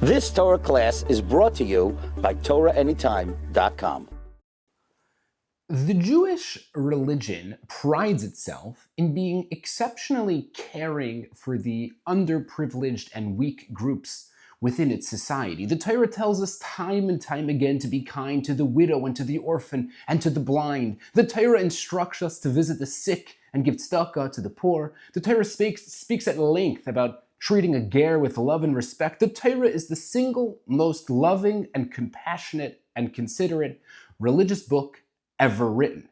This Torah class is brought to you by TorahAnytime.com. The Jewish religion prides itself in being exceptionally caring for the underprivileged and weak groups within its society. The Torah tells us time and time again to be kind to the widow and to the orphan and to the blind. The Torah instructs us to visit the sick and give tzedakah to the poor. The Torah speaks at length about treating a ger with love and respect. The Torah is the single most loving and compassionate and considerate religious book ever written.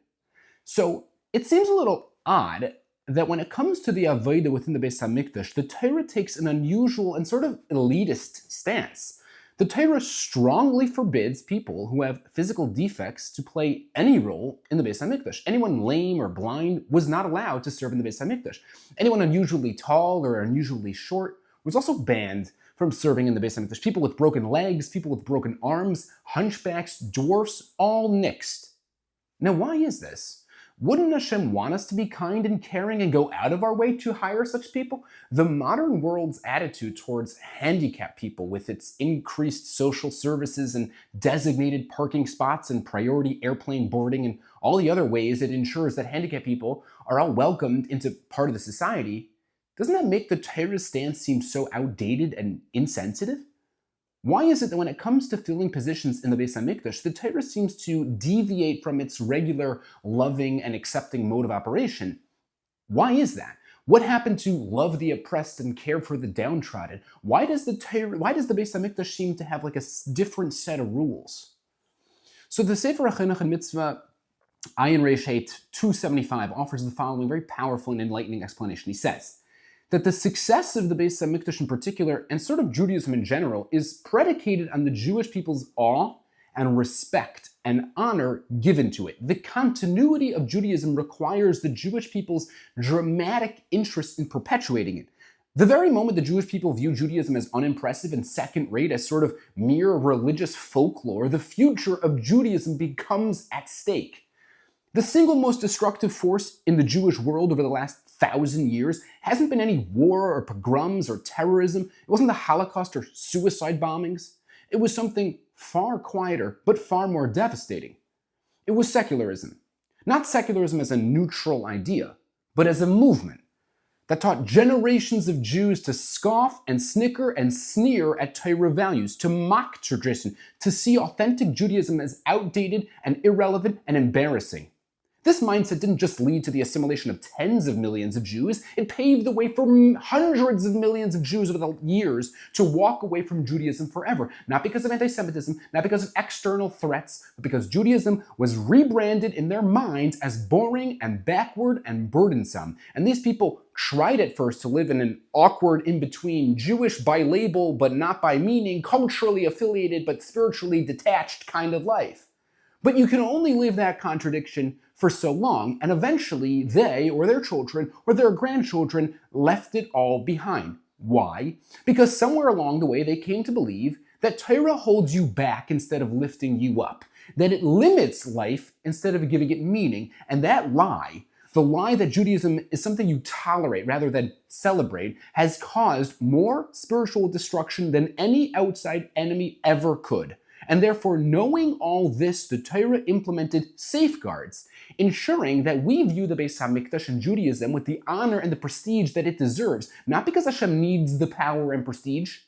So it seems a little odd that when it comes to the avodah within the Bais Hamikdash, the Torah takes an unusual and sort of elitist stance. The Torah strongly forbids people who have physical defects to play any role in the Bais Hamikdash. Anyone lame or blind was not allowed to serve in the Bais Hamikdash. Anyone unusually tall or unusually short was also banned from serving in the Bais Hamikdash. People with broken legs, people with broken arms, hunchbacks, dwarfs, all nixed. Now, why is this? Wouldn't Hashem want us to be kind and caring and go out of our way to hire such people? The modern world's attitude towards handicapped people, with its increased social services and designated parking spots and priority airplane boarding and all the other ways it ensures that handicapped people are all welcomed into part of the society, doesn't that make the Torah's stance seem so outdated and insensitive? Why is it that when it comes to filling positions in the Bais Hamikdash, the Torah seems to deviate from its regular loving and accepting mode of operation? Why is that? What happened to love the oppressed and care for the downtrodden? Why does the Bais Hamikdash seem to have like a different set of rules? So the Sefer HaChinuch and Mitzvah Ayin Reish Heit 275 offers the following very powerful and enlightening explanation. He says that the success of the Bais Hamikdash in particular, and sort of Judaism in general, is predicated on the Jewish people's awe and respect and honor given to it. The continuity of Judaism requires the Jewish people's dramatic interest in perpetuating it. The very moment the Jewish people view Judaism as unimpressive and second-rate, as sort of mere religious folklore, the future of Judaism becomes at stake. The single most destructive force in the Jewish world over the last 1,000 years hasn't been any war or pogroms or terrorism. It wasn't the Holocaust or suicide bombings. It was something far quieter, but far more devastating. It was secularism. Not secularism as a neutral idea, but as a movement that taught generations of Jews to scoff and snicker and sneer at Torah values, to mock tradition, to see authentic Judaism as outdated and irrelevant and embarrassing. This mindset didn't just lead to the assimilation of tens of millions of Jews, it paved the way for hundreds of millions of Jews over the years to walk away from Judaism forever. Not because of anti-Semitism, not because of external threats, but because Judaism was rebranded in their minds as boring and backward and burdensome. And these people tried at first to live in an awkward in-between, Jewish by label but not by meaning, culturally affiliated but spiritually detached kind of life. But you can only live that contradiction for so long, and eventually they or their children or their grandchildren left it all behind. Why? Because somewhere along the way they came to believe that Torah holds you back instead of lifting you up, that it limits life instead of giving it meaning, and that lie, the lie that Judaism is something you tolerate rather than celebrate, has caused more spiritual destruction than any outside enemy ever could. And therefore, knowing all this, the Torah implemented safeguards, ensuring that we view the Bais Hamikdash and Judaism with the honor and the prestige that it deserves, not because Hashem needs the power and prestige,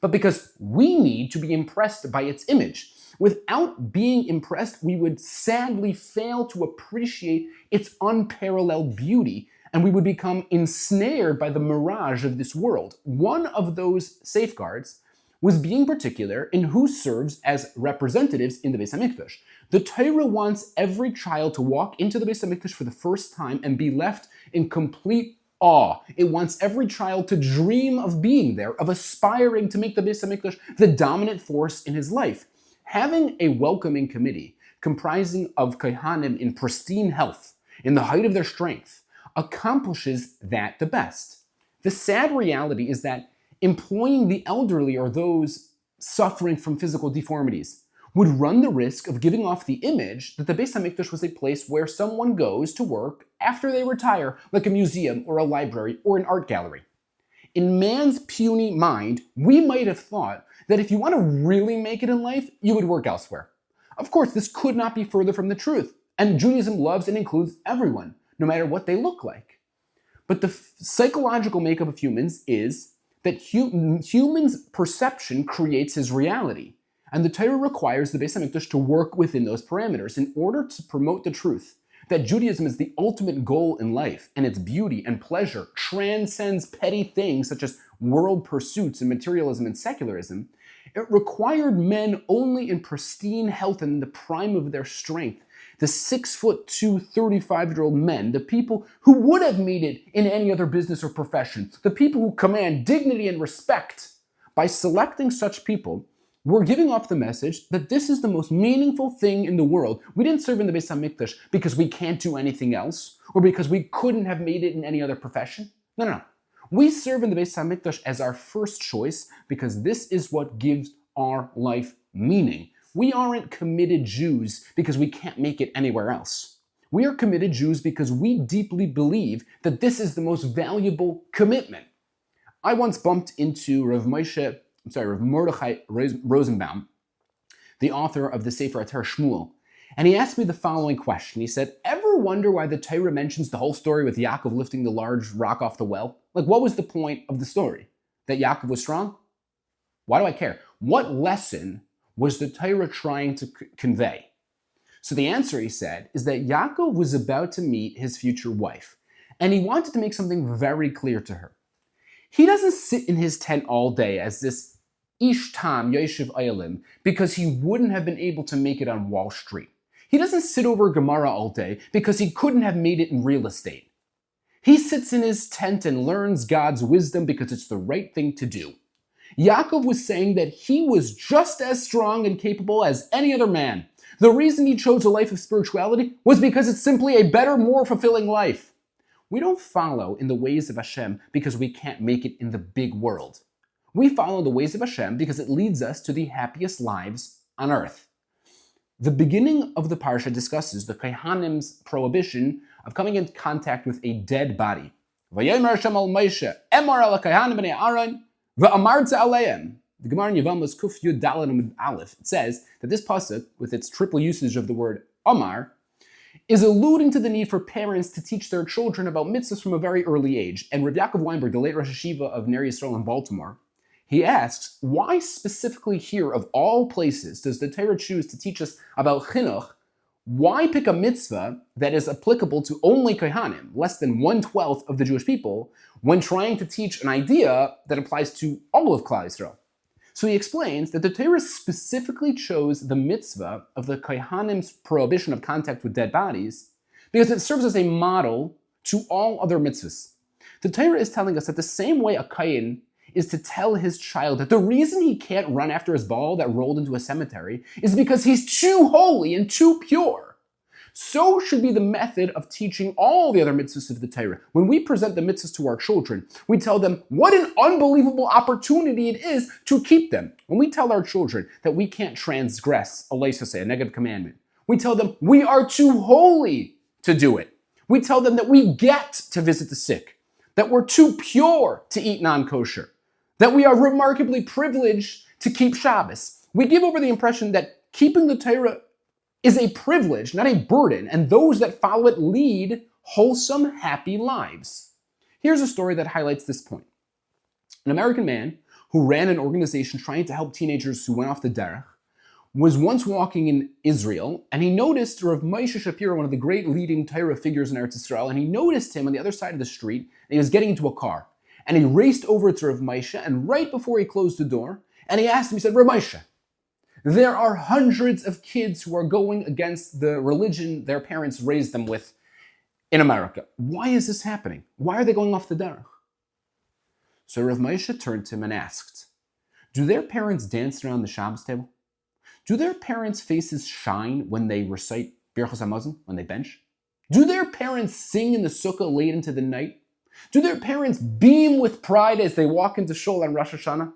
but because we need to be impressed by its image. Without being impressed, we would sadly fail to appreciate its unparalleled beauty, and we would become ensnared by the mirage of this world. One of those safeguards was being particular in who serves as representatives in the Bais Hamikdash. The Torah wants every child to walk into the Bais Hamikdash for the first time and be left in complete awe. It wants every child to dream of being there, of aspiring to make the Bais Hamikdash the dominant force in his life. Having a welcoming committee comprising of Kohanim in pristine health, in the height of their strength, accomplishes that the best. The sad reality is that employing the elderly or those suffering from physical deformities would run the risk of giving off the image that the Bais Hamikdash was a place where someone goes to work after they retire, like a museum or a library or an art gallery. In man's puny mind, we might have thought that if you want to really make it in life, you would work elsewhere. Of course, this could not be further from the truth, and Judaism loves and includes everyone, no matter what they look like. But the psychological makeup of humans is that humans' perception creates his reality, and the Torah requires the Bais Hamikdash to work within those parameters in order to promote the truth that Judaism is the ultimate goal in life, and its beauty and pleasure transcends petty things such as world pursuits and materialism and secularism. It required men only in pristine health and in the prime of their strength, the 6'2", 35-year-old men, the people who would have made it in any other business or profession, the people who command dignity and respect. By selecting such people, we're giving off the message that this is the most meaningful thing in the world. We didn't serve in the Bais Hamikdash because we can't do anything else, or because we couldn't have made it in any other profession. No. We serve in the Bais Hamikdash as our first choice because this is what gives our life meaning. We aren't committed Jews because we can't make it anywhere else. We are committed Jews because we deeply believe that this is the most valuable commitment. I once bumped into Rav Mordechai Rosenbaum, the author of the Sefer Torah Shmuel, and he asked me the following question. He said, ever wonder why the Torah mentions the whole story with Yaakov lifting the large rock off the well? Like, what was the point of the story? That Yaakov was strong? Why do I care? What lesson was the Torah trying to convey? So the answer, he said, is that Yaakov was about to meet his future wife, and he wanted to make something very clear to her. He doesn't sit in his tent all day as this Ish Tam Yeshiv Ayalim because he wouldn't have been able to make it on Wall Street. He doesn't sit over Gemara all day because he couldn't have made it in real estate. He sits in his tent and learns God's wisdom because it's the right thing to do. Yaakov was saying that he was just as strong and capable as any other man. The reason he chose a life of spirituality was because it's simply a better, more fulfilling life. We don't follow in the ways of Hashem because we can't make it in the big world. We follow the ways of Hashem because it leads us to the happiest lives on earth. The beginning of the Parshah discusses the Kohanim's prohibition of coming in contact with a dead body. Vayomer Hashem al Moshe, Emor al Kohanim b'nei Aaron, v'amarta aleim. The Gemara in Yevamos Kuf Yud Daled Amud Aleph, it says that this pasuk, with its triple usage of the word Omar, is alluding to the need for parents to teach their children about mitzvahs from a very early age. And Rabbi Yaakov Weinberg, the late Rosh Hashiva of Ner Yisrael in Baltimore, he asks, why specifically here, of all places, does the Torah choose to teach us about chinuch? Why pick a mitzvah that is applicable to only Kohanim, less than 1/12 of the Jewish people, when trying to teach an idea that applies to all of Klal Yisrael? So he explains that the Torah specifically chose the mitzvah of the Kohanim's prohibition of contact with dead bodies because it serves as a model to all other mitzvahs. The Torah is telling us that the same way a Kohen is to tell his child that the reason he can't run after his ball that rolled into a cemetery is because he's too holy and too pure. So should be the method of teaching all the other mitzvahs of the Torah. When we present the mitzvahs to our children, we tell them what an unbelievable opportunity it is to keep them. When we tell our children that we can't transgress a negative commandment, we tell them we are too holy to do it. We tell them that we get to visit the sick, that we're too pure to eat non-kosher, that we are remarkably privileged to keep Shabbos. We give over the impression that keeping the Torah is a privilege, not a burden, and those that follow it lead wholesome, happy lives. Here's a story that highlights this point. An American man who ran an organization trying to help teenagers who went off the derech was once walking in Israel, and he noticed Rav Moshe Shapiro, one of the great leading Torah figures in Eretz Yisrael, and he noticed him on the other side of the street, and he was getting into a car. And he raced over to Rav Moshe, and right before he closed the door, and he asked him, he said, Rav Moshe, there are hundreds of kids who are going against the religion their parents raised them with in America. Why is this happening? Why are they going off the derech? So Rav Moshe turned to him and asked, do their parents dance around the Shabbos table? Do their parents' faces shine when they recite Birchos Hamazon, when they bench? Do their parents sing in the sukkah late into the night? Do their parents beam with pride as they walk into shul on Rosh Hashanah?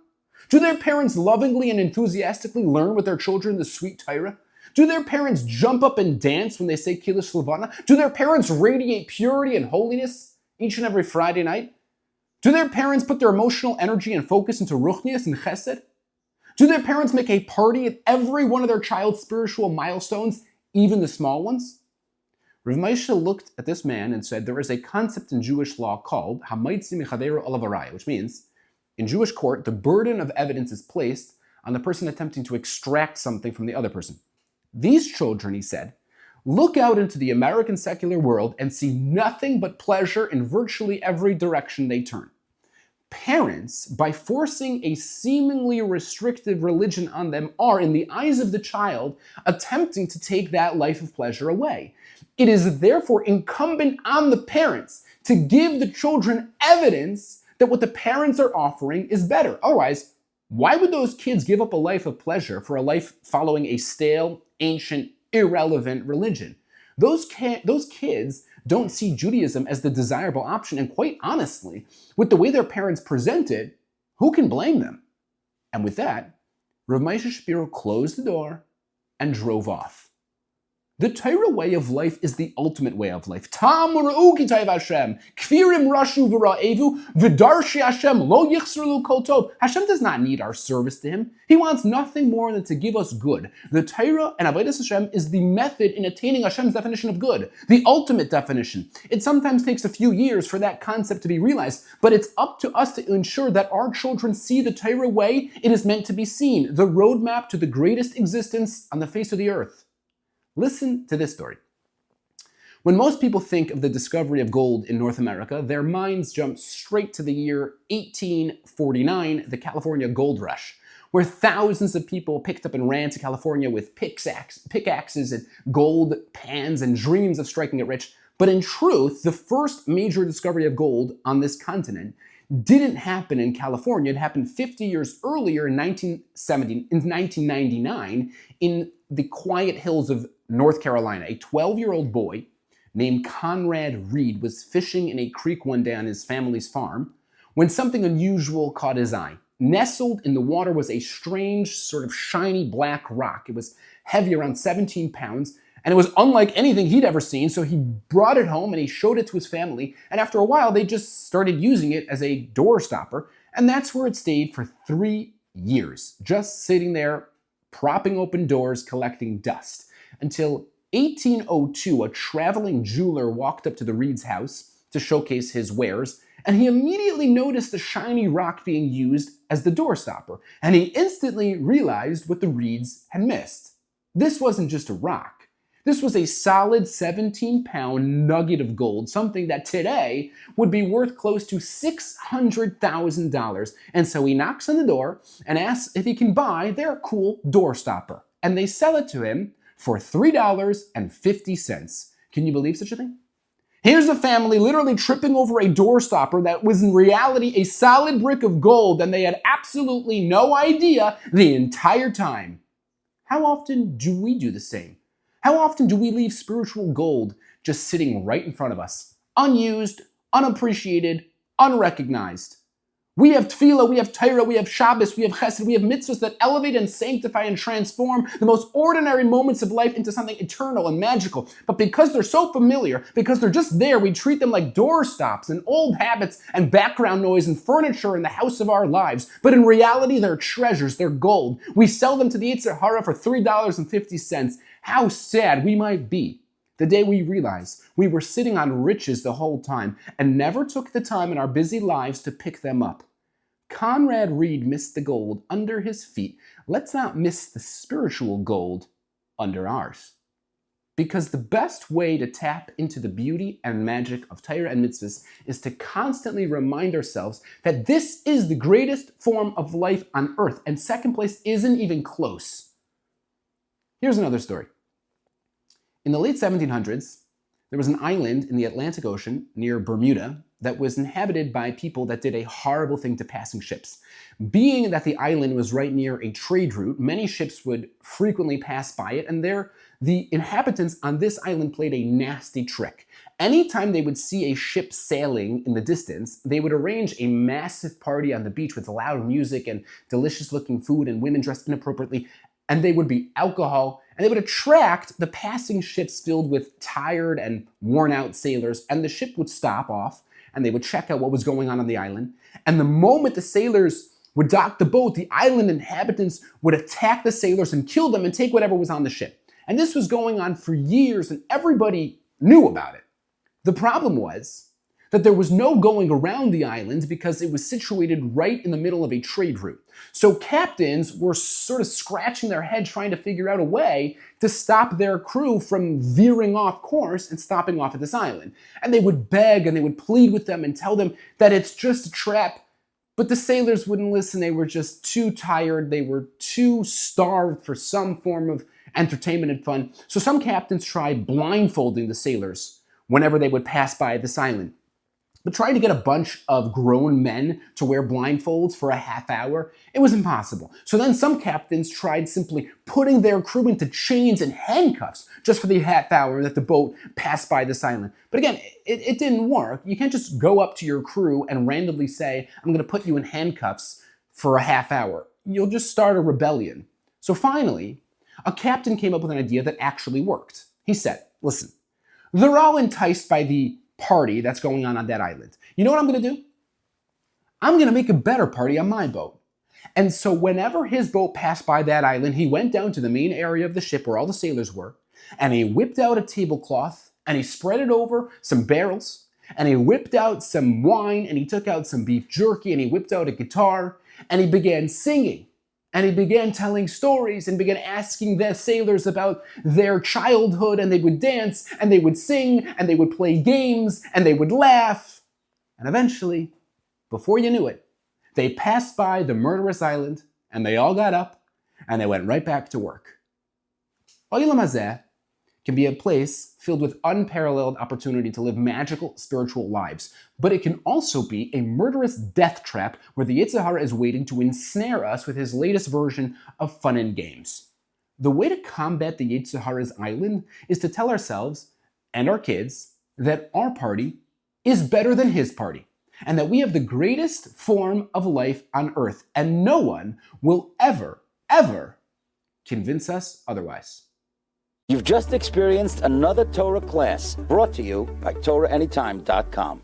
Do their parents lovingly and enthusiastically learn with their children the sweet Torah? Do their parents jump up and dance when they say Kiddush Levana? Do their parents radiate purity and holiness each and every Friday night? Do their parents put their emotional energy and focus into ruchnius and chesed? Do their parents make a party at every one of their child's spiritual milestones, even the small ones? Rav Moshe looked at this man and said, there is a concept in Jewish law called hamaitzi michaderu alav haraya, which means, in Jewish court, the burden of evidence is placed on the person attempting to extract something from the other person. These children, he said, look out into the American secular world and see nothing but pleasure in virtually every direction they turn. Parents, by forcing a seemingly restrictive religion on them, are, in the eyes of the child, attempting to take that life of pleasure away. It is therefore incumbent on the parents to give the children evidence that what the parents are offering is better. Otherwise, why would those kids give up a life of pleasure for a life following a stale, ancient, irrelevant religion? Those kids don't see Judaism as the desirable option, and quite honestly, with the way their parents present it, who can blame them? And with that, Rav Moshe Shapiro closed the door and drove off. The Torah way of life is the ultimate way of life. Tam ra'u ki tov Hashem, kfirim rashu v'ra'evu, v'darshi Hashem lo yichsru kol tov. Hashem does not need our service to him. He wants nothing more than to give us good. The Torah and Avodas Hashem is the method in attaining Hashem's definition of good, the ultimate definition. It sometimes takes a few years for that concept to be realized, but it's up to us to ensure that our children see the Torah way it is meant to be seen, the roadmap to the greatest existence on the face of the earth. Listen to this story. When most people think of the discovery of gold in North America, their minds jump straight to the year 1849, the California Gold Rush, where thousands of people picked up and ran to California with pickaxes and gold pans and dreams of striking it rich. But in truth, the first major discovery of gold on this continent didn't happen in California. It happened 50 years earlier in 1999 in the quiet hills of North Carolina. A 12-year-old boy named Conrad Reed was fishing in a creek one day on his family's farm when something unusual caught his eye. Nestled in the water was a strange, sort of shiny black rock. It was heavy, around 17 pounds, and it was unlike anything he'd ever seen, so he brought it home and he showed it to his family, and after a while they just started using it as a door stopper, and that's where it stayed for 3 years, just sitting there, propping open doors, collecting dust. Until 1802, a traveling jeweler walked up to the Reed's house to showcase his wares, and he immediately noticed the shiny rock being used as the door stopper, and he instantly realized what the Reeds had missed. This wasn't just a rock. This was a solid 17-pound nugget of gold, something that today would be worth close to $600,000. And so he knocks on the door and asks if he can buy their cool door stopper. And they sell it to him for $3.50. Can you believe such a thing? Here's a family literally tripping over a door stopper that was in reality a solid brick of gold, and they had absolutely no idea the entire time. How often do we do the same? How often do we leave spiritual gold just sitting right in front of us, unused, unappreciated, unrecognized? We have tefillah, we have Torah, we have Shabbos, we have chesed, we have mitzvahs that elevate and sanctify and transform the most ordinary moments of life into something eternal and magical. But because they're so familiar, because they're just there, we treat them like doorstops and old habits and background noise and furniture in the house of our lives. But in reality, they're treasures, they're gold. We sell them to the Yetzer Hara for $3.50. How sad we might be the day we realize we were sitting on riches the whole time and never took the time in our busy lives to pick them up. Conrad Reed missed the gold under his feet. Let's not miss the spiritual gold under ours. Because the best way to tap into the beauty and magic of Torah and mitzvahs is to constantly remind ourselves that this is the greatest form of life on earth, and second place isn't even close. Here's another story. In the late 1700s, there was an island in the Atlantic Ocean near Bermuda that was inhabited by people that did a horrible thing to passing ships. Being that the island was right near a trade route, many ships would frequently pass by it, and the inhabitants on this island played a nasty trick. Anytime they would see a ship sailing in the distance, they would arrange a massive party on the beach with loud music and delicious-looking food and women dressed inappropriately, and they would be alcohol, and they would attract the passing ships filled with tired and worn-out sailors, and the ship would stop off, and they would check out what was going on the island. And the moment the sailors would dock the boat, the island inhabitants would attack the sailors and kill them and take whatever was on the ship. And this was going on for years, and everybody knew about it. The problem was that there was no going around the island because it was situated right in the middle of a trade route. So captains were sort of scratching their head trying to figure out a way to stop their crew from veering off course and stopping off at this island. And they would beg and they would plead with them and tell them that it's just a trap. But the sailors wouldn't listen. They were just too tired. They were too starved for some form of entertainment and fun. So some captains tried blindfolding the sailors whenever they would pass by this island. But trying to get a bunch of grown men to wear blindfolds for a half hour, it was impossible. So then some captains tried simply putting their crew into chains and handcuffs just for the half hour that the boat passed by this island. But again, it didn't work. You can't just go up to your crew and randomly say, I'm going to put you in handcuffs for a half hour. You'll just start a rebellion. So finally, a captain came up with an idea that actually worked. He said, listen, they're all enticed by the party that's going on that island. You know what I'm going to do? I'm going to make a better party on my boat. And so whenever his boat passed by that island, he went down to the main area of the ship where all the sailors were, and he whipped out a tablecloth, and he spread it over some barrels, and he whipped out some wine, and he took out some beef jerky, and he whipped out a guitar, and he began singing. And he began telling stories and began asking the sailors about their childhood, and they would dance and they would sing and they would play games and they would laugh. And eventually, before you knew it, they passed by the murderous island and they all got up and they went right back to work. Olam Hazeh can be a place filled with unparalleled opportunity to live magical spiritual lives, but it can also be a murderous death trap where the Yetzer Hara is waiting to ensnare us with his latest version of fun and games. The way to combat the Yetzer Hara's island is to tell ourselves and our kids that our party is better than his party, and that we have the greatest form of life on earth, and no one will ever, ever convince us otherwise. You've just experienced another Torah class brought to you by TorahAnytime.com.